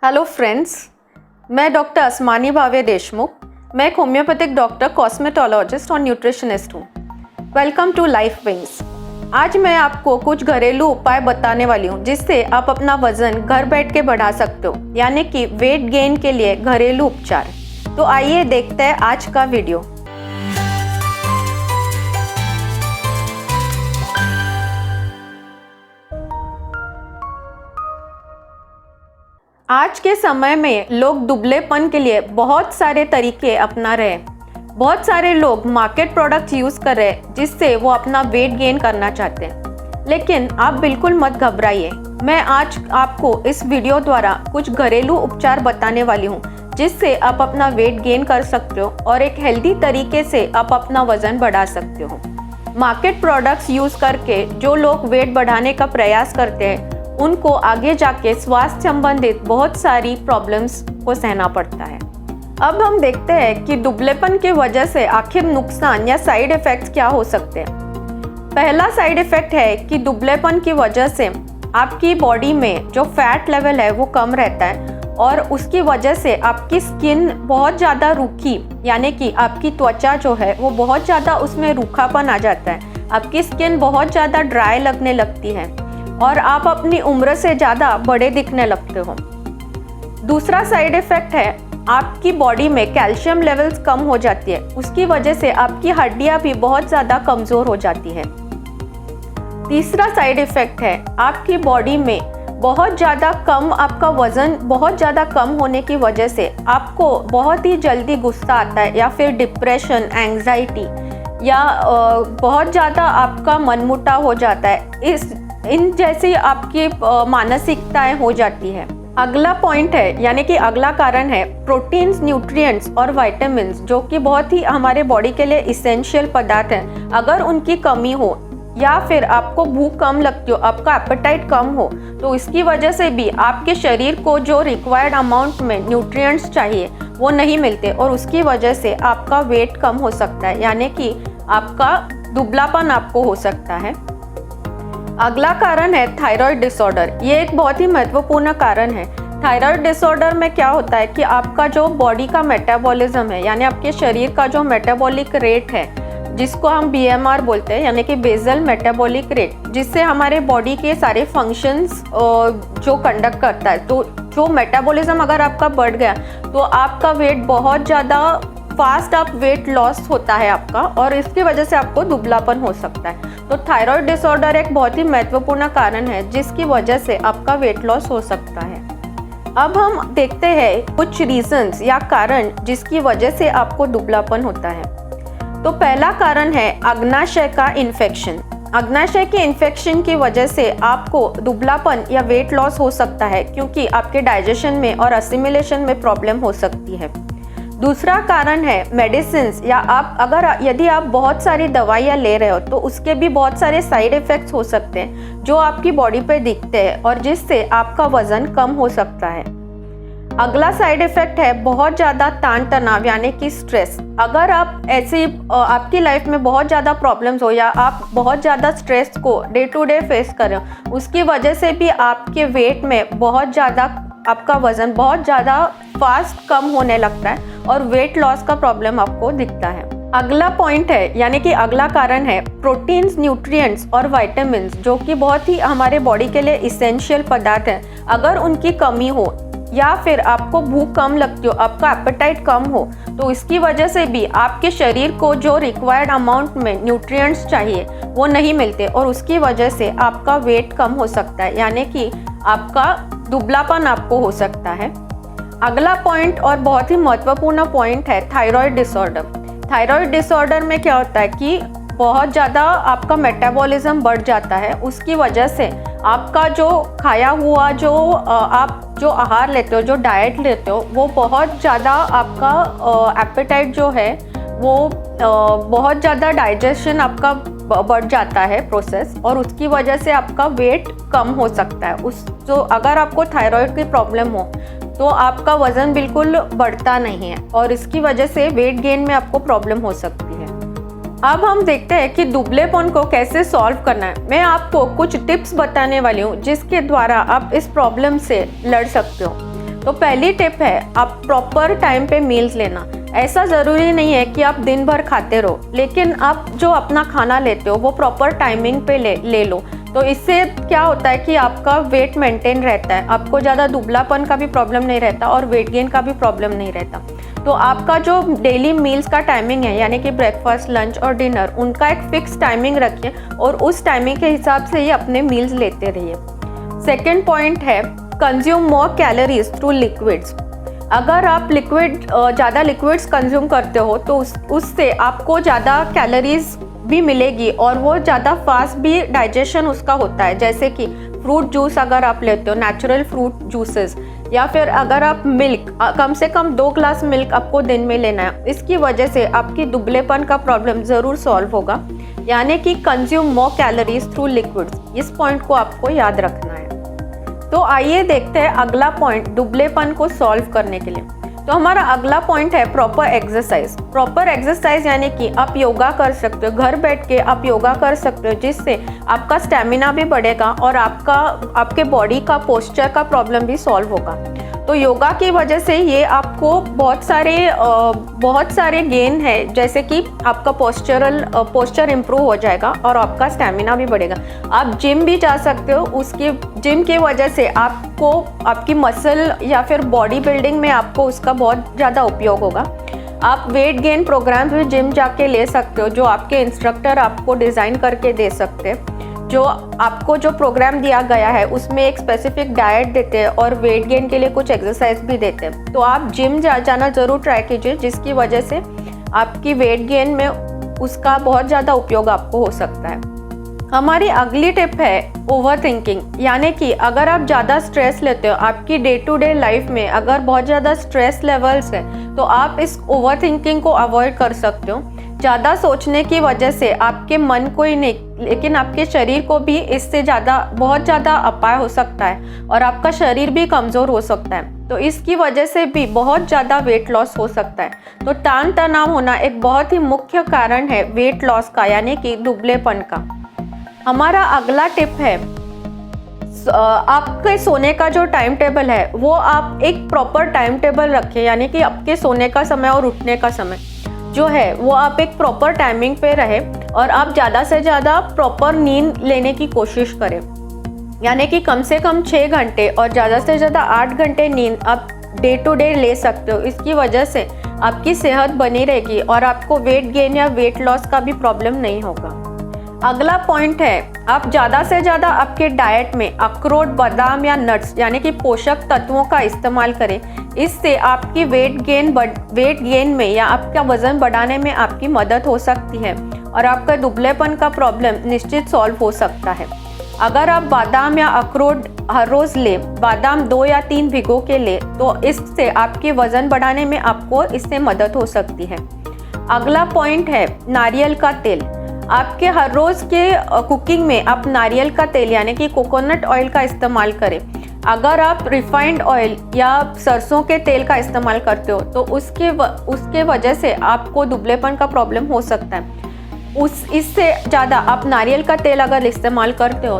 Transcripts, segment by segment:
Hello friends, मैं doctor Asmani Bhave Deshmukh. मैं एक होम्योपैथिक डॉक्टर, कॉस्मेटोलॉजिस्ट और न्यूट्रिशनिस्ट हूँ। Welcome to life wings. आज मैं आपको कुछ घरेलू उपाय बताने वाली हूँ जिससे आप अपना वजन घर बैठ के बढ़ा सकते हो, यानी कि वेट गेन के लिए घरेलू उपचार। तो आइए देखते हैं आज का वीडियो। आज के समय में लोग दुबलेपन के लिए बहुत सारे तरीके अपना रहे हैं। बहुत सारे लोग मार्केट प्रोडक्ट्स यूज़ कर रहे हैं जिससे वो अपना वेट गेन करना चाहते हैं। लेकिन आप बिल्कुल मत घबराइए, मैं आज आपको इस वीडियो द्वारा कुछ घरेलू उपचार बताने वाली हूँ जिससे आप अपना वेट गेन कर सकते हो और एक हेल्दी तरीके से आप अपना वजन बढ़ा सकते हो। मार्केट प्रोडक्ट्स यूज़ करके जो लोग वेट बढ़ाने का प्रयास करते हैं उनको आगे जाके स्वास्थ्य संबंधित बहुत सारी प्रॉब्लम्स को सहना पड़ता है। अब हम देखते हैं कि दुबलेपन की वजह से आखिर नुकसान या साइड इफ़ेक्ट्स क्या हो सकते हैं। पहला साइड इफ़ेक्ट है कि दुबलेपन की वजह से आपकी बॉडी में जो फैट लेवल है वो कम रहता है और उसकी वजह से आपकी स्किन बहुत ज़्यादा रूखी, यानी कि आपकी त्वचा जो है वो बहुत ज़्यादा उसमें रूखापन आ जाता है। आपकी स्किन बहुत ज़्यादा ड्राई लगने लगती है और आप अपनी उम्र से ज़्यादा बड़े दिखने लगते हो। दूसरा साइड इफ़ेक्ट है आपकी बॉडी में कैल्शियम लेवल्स कम हो जाती है, उसकी वजह से आपकी हड्डियां भी बहुत ज़्यादा कमज़ोर हो जाती है। तीसरा साइड इफ़ेक्ट है आपकी बॉडी में बहुत ज़्यादा कम, आपका वज़न बहुत ज़्यादा कम होने की वजह से आपको बहुत ही जल्दी गुस्सा आता है या फिर डिप्रेशन, एंग्जाइटी या बहुत ज़्यादा आपका मनमुटाव हो जाता है। इन जैसी आपकी मानसिकताएं हो जाती है। अगला पॉइंट है, यानी कि अगला कारण है प्रोटीन्स, न्यूट्रिएंट्स और विटामिन्स, जो कि बहुत ही हमारे बॉडी के लिए इसेंशियल पदार्थ हैं। अगर उनकी कमी हो या फिर आपको भूख कम लगती हो, आपका एपेटाइट कम हो, तो इसकी वजह से भी आपके शरीर को जो रिक्वायर्ड अमाउंट में न्यूट्रिएंट्स चाहिए वो नहीं मिलते और उसकी वजह से आपका वेट कम हो सकता है, यानी कि आपका दुबलापन आपको हो सकता है। अगला कारण है थायराइड डिसऑर्डर। ये एक बहुत ही महत्वपूर्ण कारण है। थायराइड डिसऑर्डर में क्या होता है कि आपका जो बॉडी का मेटाबॉलिज्म है, यानी आपके शरीर का जो मेटाबॉलिक रेट है, जिसको हम BMR बोलते हैं, यानी कि बेसल मेटाबॉलिक रेट, जिससे हमारे बॉडी के सारे फंक्शंस जो कंडक्ट करता है, तो जो मेटाबॉलिज्म अगर आपका बढ़ गया तो आपका वेट बहुत ज़्यादा फास्ट आप वेट लॉस होता है आपका, और इसकी वजह से आपको दुबलापन हो सकता है। तो थायराइड डिसऑर्डर एक बहुत ही महत्वपूर्ण कारण है जिसकी वजह से आपका वेट लॉस हो सकता है। अब हम देखते हैं कुछ रीजंस या कारण जिसकी वजह से आपको दुबलापन होता है। तो पहला कारण है अग्नाशय का इन्फेक्शन। अग्नाशय के इन्फेक्शन की वजह से आपको दुबलापन या वेट लॉस हो सकता है, क्योंकि आपके डाइजेशन में और असिमिलेशन में प्रॉब्लम हो सकती है। दूसरा कारण है मेडिसिन्स, या यदि आप बहुत सारी दवाइयाँ ले रहे हो तो उसके भी बहुत सारे साइड इफ़ेक्ट्स हो सकते हैं जो आपकी बॉडी पे दिखते हैं और जिससे आपका वज़न कम हो सकता है। अगला साइड इफ़ेक्ट है बहुत ज़्यादा तान तनाव, यानी कि स्ट्रेस। अगर आप आपकी लाइफ में बहुत ज़्यादा प्रॉब्लम्स हो या आप बहुत ज़्यादा स्ट्रेस को डे टू डे फेस कर रहे हो, उसकी वजह से भी आपके वेट में बहुत ज़्यादा, आपका वज़न बहुत ज़्यादा फास्ट कम होने लगता है और वेट लॉस का प्रॉब्लम आपको दिखता है। अगला पॉइंट है, यानी कि अगला कारण है प्रोटीन्स, न्यूट्रिएंट्स और विटामिन्स, जो कि बहुत ही हमारे बॉडी के लिए इसेंशियल पदार्थ हैं। अगर उनकी कमी हो या फिर आपको भूख कम लगती हो, आपका एपेटाइट कम हो, तो इसकी वजह से भी आपके शरीर को जो रिक्वायर्ड अमाउंट में न्यूट्रिएंट्स चाहिए वो नहीं मिलते और उसकी वजह से आपका वेट कम हो सकता है, यानी कि आपका दुबलापन आपको हो सकता है। अगला पॉइंट और बहुत ही महत्वपूर्ण पॉइंट है थायराइड डिसऑर्डर। थायराइड डिसऑर्डर में क्या होता है कि बहुत ज़्यादा आपका मेटाबॉलिज्म बढ़ जाता है, उसकी वजह से आपका जो खाया हुआ आप जो आहार लेते हो, जो डाइट लेते हो, वो बहुत ज़्यादा आपका एपेटाइट जो है वो बहुत ज़्यादा डाइजेशन आपका बढ़ जाता है प्रोसेस, और उसकी वजह से आपका वेट कम हो सकता है। अगर आपको थायराइड की प्रॉब्लम हो तो आपका वज़न बिल्कुल बढ़ता नहीं है और इसकी वजह से वेट गेन में आपको प्रॉब्लम हो सकती है। अब हम देखते हैं कि दुबलेपन को कैसे सॉल्व करना है। मैं आपको कुछ टिप्स बताने वाली हूँ जिसके द्वारा आप इस प्रॉब्लम से लड़ सकते हो। तो पहली टिप है आप प्रॉपर टाइम पे मील्स लेना। ऐसा ज़रूरी नहीं है कि आप दिन भर खाते रहो, लेकिन आप जो अपना खाना लेते हो वो प्रॉपर टाइमिंग पे ले लो। तो इससे क्या होता है कि आपका वेट मेंटेन रहता है, आपको ज़्यादा दुबलापन का भी प्रॉब्लम नहीं रहता और वेट गेन का भी प्रॉब्लम नहीं रहता। तो आपका जो डेली मील्स का टाइमिंग है, यानी कि ब्रेकफास्ट, लंच और डिनर, उनका एक फिक्स टाइमिंग रखिए और उस टाइमिंग के हिसाब से ही अपने मील्स लेते रहिए। सेकेंड पॉइंट है consume more calories through liquids. अगर आप ज़्यादा लिक्विड्स कंज्यूम करते हो तो उससे आपको ज़्यादा कैलोरीज भी मिलेगी और वो ज़्यादा फास्ट भी डाइजेशन उसका होता है। जैसे कि फ्रूट जूस अगर आप लेते हो, नेचुरल फ्रूट जूसेस, या फिर अगर आप मिल्क, कम से कम 2 ग्लास मिल्क आपको दिन में लेना है। इसकी वजह से आपकी दुबलेपन का प्रॉब्लम ज़रूर सॉल्व होगा। यानी कि consume more calories through liquids, इस पॉइंट को आपको याद रखना है। तो आइए देखते हैं अगला पॉइंट दुबलेपन को सॉल्व करने के लिए। तो हमारा अगला पॉइंट है प्रॉपर एक्सरसाइज। प्रॉपर एक्सरसाइज यानी कि आप योगा कर सकते हो, घर बैठ के आप योगा कर सकते हो, जिससे आपका स्टेमिना भी बढ़ेगा और आपके बॉडी का पोस्चर का प्रॉब्लम भी सॉल्व होगा। तो योगा की वजह से ये आपको बहुत सारे गेन है, जैसे कि आपका पोस्चर इम्प्रूव हो जाएगा और आपका स्टेमिना भी बढ़ेगा। आप जिम भी जा सकते हो, जिम की वजह से आपको आपकी मसल या फिर बॉडी बिल्डिंग में आपको उसका बहुत ज़्यादा उपयोग होगा। आप वेट गेन प्रोग्राम भी जिम जाके ले सकते हो, जो आपके इंस्ट्रक्टर आपको डिज़ाइन करके दे सकते हैं। जो आपको जो प्रोग्राम दिया गया है उसमें एक स्पेसिफिक डाइट देते हैं और वेट गेन के लिए कुछ एक्सरसाइज भी देते हैं। तो आप जिम जाना ज़रूर ट्राई कीजिए, जिसकी वजह से आपकी वेट गेन में उसका बहुत ज़्यादा उपयोग आपको हो सकता है। हमारी अगली टिप है ओवर थिंकिंग। यानी कि अगर आप ज़्यादा स्ट्रेस लेते हो आपकी डे टू डे लाइफ में, अगर बहुत ज़्यादा स्ट्रेस लेवल्स है तो आप इस ओवर थिंकिंग को अवॉइड कर सकते हो। ज़्यादा सोचने की वजह से आपके मन को ही नहीं, लेकिन आपके शरीर को भी इससे बहुत ज़्यादा अपाय हो सकता है और आपका शरीर भी कमज़ोर हो सकता है। तो इसकी वजह से भी बहुत ज़्यादा वेट लॉस हो सकता है। तो तान तनाव होना एक बहुत ही मुख्य कारण है वेट लॉस का, यानी कि दुबलेपन का। हमारा अगला टिप है आपके सोने का जो टाइम टेबल है वो आप एक प्रॉपर टाइम टेबल रखें। यानी कि आपके सोने का समय और उठने का समय जो है वो आप एक प्रॉपर टाइमिंग पे रहे और आप ज़्यादा से ज़्यादा प्रॉपर नींद लेने की कोशिश करें। यानी कि कम से कम 6 घंटे और ज़्यादा से ज़्यादा 8 घंटे नींद आप डे टू डे ले सकते हो। इसकी वजह से आपकी सेहत बनी रहेगी और आपको वेट गेन या वेट लॉस का भी प्रॉब्लम नहीं होगा। अगला पॉइंट है आप ज़्यादा से ज़्यादा आपके डाइट में अखरोट, बादाम या नट्स यानी कि पोषक तत्वों का इस्तेमाल करें। इससे आपकी वेट गेन में या आपका वज़न बढ़ाने में आपकी मदद हो सकती है और आपका दुबलेपन का प्रॉब्लम निश्चित सॉल्व हो सकता है। अगर आप बादाम या अखरोट हर रोज़ लें, बादाम 2 या 3 भिगो के लें, तो इससे आपके वज़न बढ़ाने में आपको इससे मदद हो सकती है। अगला पॉइंट है नारियल का तेल। आपके हर रोज़ के कुकिंग में आप नारियल का तेल यानी कि कोकोनट ऑयल का इस्तेमाल करें। अगर आप रिफाइंड ऑयल या सरसों के तेल का इस्तेमाल करते हो तो उसके वजह से आपको दुबलेपन का प्रॉब्लम हो सकता है। इससे ज़्यादा आप नारियल का तेल अगर इस्तेमाल करते हो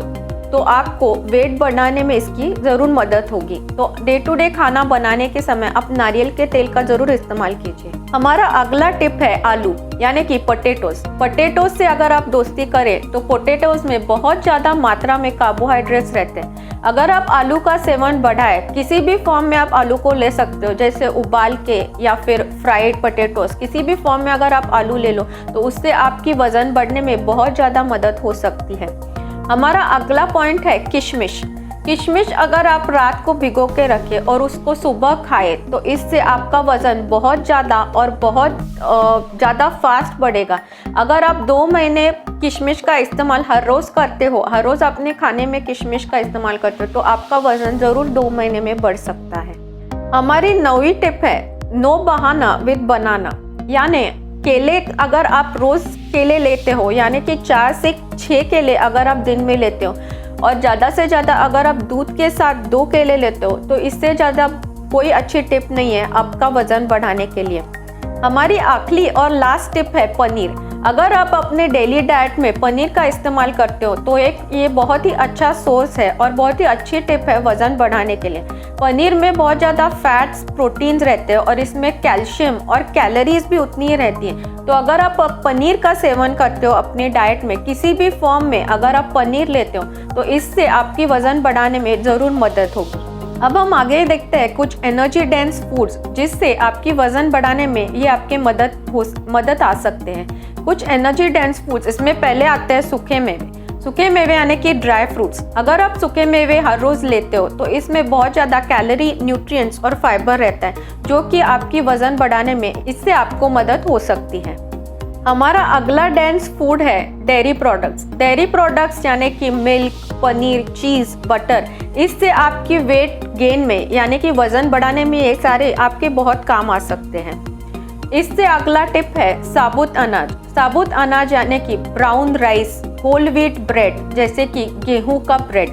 तो आपको वेट बढ़ाने में इसकी ज़रूर मदद होगी। तो डे टू डे खाना बनाने के समय आप नारियल के तेल का ज़रूर इस्तेमाल कीजिए। हमारा अगला टिप है आलू यानी कि पोटैटोज से अगर आप दोस्ती करें तो पोटैटोज में बहुत ज़्यादा मात्रा में कार्बोहाइड्रेट्स रहते हैं। अगर आप आलू का सेवन बढ़ाएं, किसी भी फॉर्म में आप आलू को ले सकते हो, जैसे उबाल के या फिर फ्राइड पोटैटोज, किसी भी फॉर्म में अगर आप आलू ले लो तो उससे आपकी वज़न बढ़ने में बहुत ज़्यादा मदद हो सकती है। हमारा अगला पॉइंट है किशमिश अगर आप रात को भिगो के रखें और उसको सुबह खाएं तो इससे आपका वज़न बहुत ज़्यादा और बहुत ज़्यादा फास्ट बढ़ेगा। अगर आप 2 महीने किशमिश का इस्तेमाल हर रोज़ करते हो, हर रोज़ अपने खाने में किशमिश का इस्तेमाल करते हो तो आपका वज़न ज़रूर 2 महीने में बढ़ सकता है। हमारी 9वीं टिप है नो बहाना विद बनाना। यानी केले अगर आप रोज़ केले लेते हो, यानी कि 4 से 6 केले अगर आप दिन में लेते हो और ज़्यादा से ज़्यादा अगर आप दूध के साथ 2 केले लेते हो तो इससे ज़्यादा कोई अच्छी टिप नहीं है आपका वज़न बढ़ाने के लिए। हमारी आखिरी और लास्ट टिप है पनीर। अगर आप अपने डेली डाइट में पनीर का इस्तेमाल करते हो तो ये बहुत ही अच्छा सोर्स है और बहुत ही अच्छी टिप है वज़न बढ़ाने के लिए। पनीर में बहुत ज़्यादा फैट्स, प्रोटीन्स रहते हैं और इसमें कैल्शियम और कैलोरीज भी उतनी ही रहती हैं। तो अगर आप पनीर का सेवन करते हो अपनी डाइट में, किसी भी फॉर्म में अगर आप पनीर लेते हो तो इससे आपकी वज़न बढ़ाने में ज़रूर मदद होगी। अब हम आगे देखते हैं कुछ एनर्जी डेंस फूड्स जिससे आपकी वज़न बढ़ाने में ये आपके मदद आ सकते हैं। कुछ एनर्जी डेंस फूड्स, इसमें पहले आते हैं सूखे मेवे। सूखे मेवे यानी कि ड्राई फ्रूट्स। अगर आप सूखे मेवे हर रोज़ लेते हो तो इसमें बहुत ज़्यादा कैलोरी, न्यूट्रिएंट्स और फाइबर रहता है जो कि आपकी वज़न बढ़ाने में इससे आपको मदद हो सकती है। हमारा अगला डेंस फूड है डेयरी प्रोडक्ट्स। डेयरी प्रोडक्ट्स यानी कि मिल्क, पनीर, चीज़, बटर, इससे आपकी वेट गेन में यानी कि वज़न बढ़ाने में ये सारे आपके बहुत काम आ सकते हैं। इससे अगला टिप है साबुत अनाज। साबुत अनाज यानी कि brown rice, whole wheat bread जैसे कि गेहूं का ब्रेड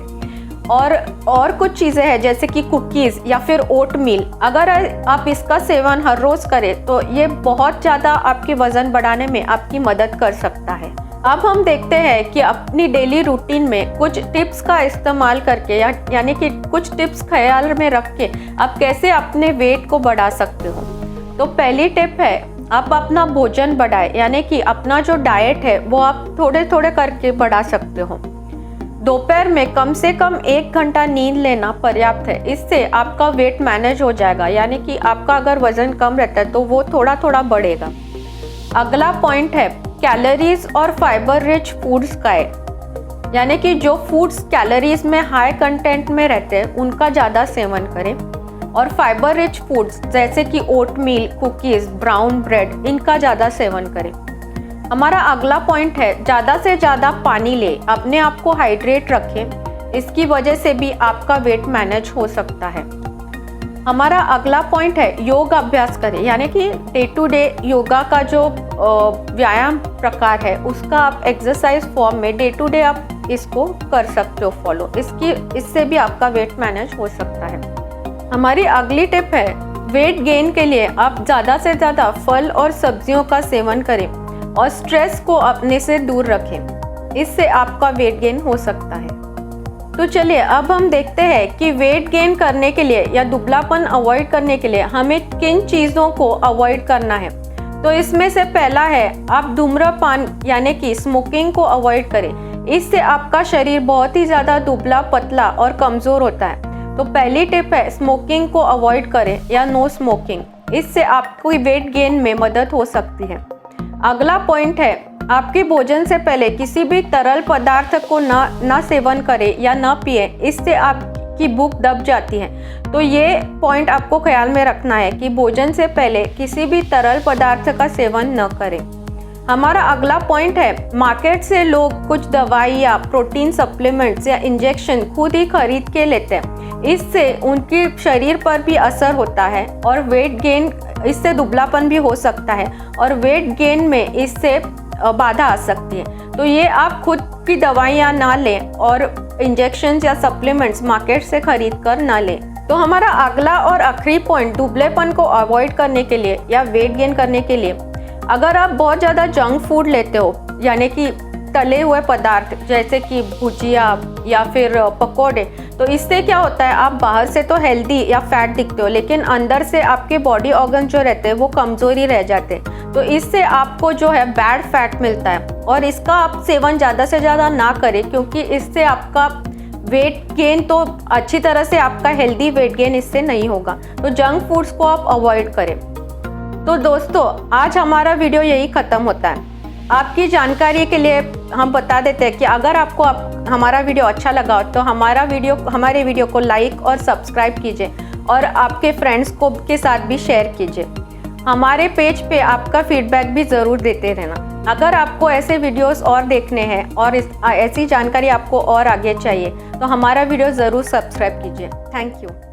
और कुछ चीज़ें हैं जैसे कि कुकीज़ या फिर ओट मील। अगर आप इसका सेवन हर रोज़ करें तो ये बहुत ज़्यादा आपके वज़न बढ़ाने में आपकी मदद कर सकता है। अब हम देखते हैं कि अपनी डेली रूटीन में कुछ टिप्स का इस्तेमाल करके यानी कि कुछ टिप्स ख्याल में रख के आप कैसे अपने वेट को बढ़ा सकते हो। तो पहली टिप है आप अपना भोजन बढ़ाएं, यानी कि अपना जो डाइट है वो आप थोड़े थोड़े करके बढ़ा सकते हो। दोपहर में कम से कम 1 घंटा नींद लेना पर्याप्त है। इससे आपका वेट मैनेज हो जाएगा, यानी कि आपका अगर वज़न कम रहता है तो वो थोड़ा थोड़ा बढ़ेगा। अगला पॉइंट है कैलोरीज और फाइबर रिच फूड्स खाएं, यानी कि जो फूड्स कैलोरीज में हाई कंटेंट में रहते हैं उनका ज़्यादा सेवन करें और फाइबर रिच फूड्स जैसे कि ओट मील, कुकीज़, ब्राउन ब्रेड, इनका ज़्यादा सेवन करें। हमारा अगला पॉइंट है ज़्यादा से ज़्यादा पानी ले, अपने आप को हाइड्रेट रखें, इसकी वजह से भी आपका वेट मैनेज हो सकता है। हमारा अगला पॉइंट है योग अभ्यास करें, यानी कि डे टू डे योगा का जो व्यायाम प्रकार है उसका आप एक्सरसाइज फॉर्म में डे टू डे आप इसको कर सकते हो फॉलो। इससे भी आपका वेट मैनेज हो सकता है। हमारी अगली टिप है वेट गेन के लिए आप ज़्यादा से ज़्यादा फल और सब्जियों का सेवन करें और स्ट्रेस को अपने से दूर रखें, इससे आपका वेट गेन हो सकता है। तो चलिए अब हम देखते हैं कि वेट गेन करने के लिए या दुबलापन अवॉइड करने के लिए हमें किन चीज़ों को अवॉइड करना है। तो इसमें से पहला है आप धूम्रपान यानी कि स्मोकिंग को अवॉइड करें। इससे आपका शरीर बहुत ही ज़्यादा दुबला, पतला और कमज़ोर होता है। तो पहली टिप है स्मोकिंग को अवॉइड करें या नो स्मोकिंग, इससे आपको वेट गेन में मदद हो सकती है। अगला पॉइंट है आपके भोजन से पहले किसी भी तरल पदार्थ को ना सेवन करें या ना पिए, इससे आपकी भूख दब जाती है। तो ये पॉइंट आपको ख्याल में रखना है कि भोजन से पहले किसी भी तरल पदार्थ का सेवन न करें। हमारा अगला पॉइंट है मार्केट से लोग कुछ दवाई या प्रोटीन सप्लीमेंट्स या इंजेक्शन खुद ही खरीद के लेते हैं। इससे उनके शरीर पर भी असर होता है और वेट गेन, इससे दुबलापन भी हो सकता है और वेट गेन में इससे बाधा आ सकती है। तो ये आप खुद की दवाइयाँ ना लें और इंजेक्शन या सप्लीमेंट्स मार्केट से खरीद कर ना लें। तो हमारा अगला और आखिरी पॉइंट दुबलेपन को अवॉइड करने के लिए या वेट गेन करने के लिए, अगर आप बहुत ज़्यादा जंक फूड लेते हो यानी कि तले हुए पदार्थ जैसे कि भुजिया या फिर पकोड़े, तो इससे क्या होता है आप बाहर से तो हेल्दी या फैट दिखते हो लेकिन अंदर से आपके बॉडी ऑर्गन जो रहते हैं वो कमज़ोरी रह जाते हैं। तो इससे आपको जो है बैड फैट मिलता है और इसका आप सेवन ज़्यादा से ज़्यादा ना करें, क्योंकि इससे आपका वेट गेन तो अच्छी तरह से आपका हेल्दी वेट गेन इससे नहीं होगा। तो जंक फूड्स को आप अवॉइड करें। तो दोस्तों आज हमारा वीडियो यही ख़त्म होता है। आपकी जानकारी के लिए हम बता देते हैं कि अगर आपको हमारा वीडियो अच्छा लगा हो तो हमारे वीडियो को लाइक और सब्सक्राइब कीजिए और आपके फ्रेंड्स को के साथ भी शेयर कीजिए। हमारे पेज पे आपका फीडबैक भी ज़रूर देते रहना। अगर आपको ऐसे वीडियोस और देखने हैं और ऐसी जानकारी आपको और आगे चाहिए तो हमारा वीडियो ज़रूर सब्सक्राइब कीजिए। Thank you.